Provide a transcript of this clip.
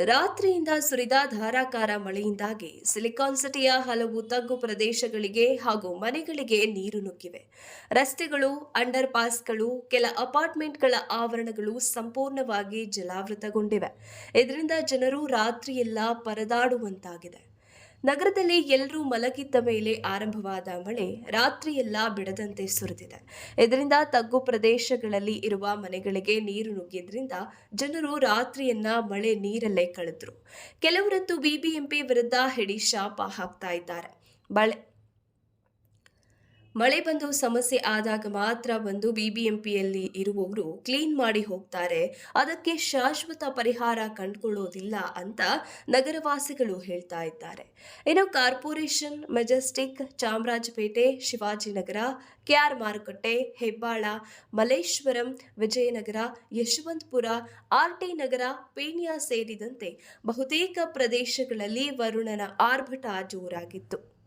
ರಾತ್ರಿಯಿಂದ ಸುರಿದ ಧಾರಾಕಾರ ಮಳೆಯಿಂದಾಗಿ ಸಿಲಿಕಾನ್ ಸಿಟಿಯ ಹಲವು ತಗ್ಗು ಪ್ರದೇಶಗಳಿಗೆ ಹಾಗೂ ಮನೆಗಳಿಗೆ ನೀರು ನುಗ್ಗಿವೆ. ರಸ್ತೆಗಳು, ಅಂಡರ್ ಪಾಸ್ಗಳು, ಕೆಲ ಅಪಾರ್ಟ್ಮೆಂಟ್ಗಳ ಆವರಣಗಳು ಸಂಪೂರ್ಣವಾಗಿ ಜಲಾವೃತಗೊಂಡಿವೆ. ಇದರಿಂದ ಜನರು ರಾತ್ರಿಯೆಲ್ಲ ಪರದಾಡುವಂತಾಗಿದೆ. ನಗರದಲ್ಲಿ ಎಲ್ಲರೂ ಮಲಗಿದ್ದ ಮೇಲೆ ಆರಂಭವಾದ ಮಳೆ ರಾತ್ರಿಯೆಲ್ಲ ಬಿಡದಂತೆ ಸುರಿದಿದೆ. ಇದರಿಂದ ತಗ್ಗು ಪ್ರದೇಶಗಳಲ್ಲಿ ಇರುವ ಮನೆಗಳಿಗೆ ನೀರು ನುಗ್ಗಿದ್ರಿಂದ ಜನರು ರಾತ್ರಿಯನ್ನ ಮಳೆ ನೀರಲ್ಲೇ ಕಳೆದ್ರು. ಕೆಲವರಂತೂ ಬಿಬಿಎಂಪಿ ವಿರುದ್ಧ ಹಿಡಿಶಾಪ ಹಾಕ್ತಾ ಇದ್ದಾರೆ. ಮಳೆ ಬಂದು ಸಮಸ್ಯೆ ಆದಾಗ ಮಾತ್ರ ಬಂದು ಬಿಬಿಎಂಪಿಯಲ್ಲಿ ಇರುವವರು ಕ್ಲೀನ್ ಮಾಡಿ ಹೋಗ್ತಾರೆ, ಅದಕ್ಕೆ ಶಾಶ್ವತ ಪರಿಹಾರ ಕಂಡುಕೊಳ್ಳೋದಿಲ್ಲ ಅಂತ ನಗರವಾಸಿಗಳು ಹೇಳ್ತಾ ಇದ್ದಾರೆ. ಇನ್ನು corporation, Majestic, Chamarajpet, Shivajinagar, KR ಮಾರುಕಟ್ಟೆ, ಹೆಬ್ಬಾಳ, ಮಲ್ಲೇಶ್ವರಂ, ವಿಜಯನಗರ, ಯಶವಂತಪುರ, ಆರ್ಟಿ ನಗರ, ಪೀಣ್ಯ ಸೇರಿದಂತೆ ಬಹುತೇಕ ಪ್ರದೇಶಗಳಲ್ಲಿ ವರುಣನ ಆರ್ಭಟ ಜೋರಾಗಿತ್ತು.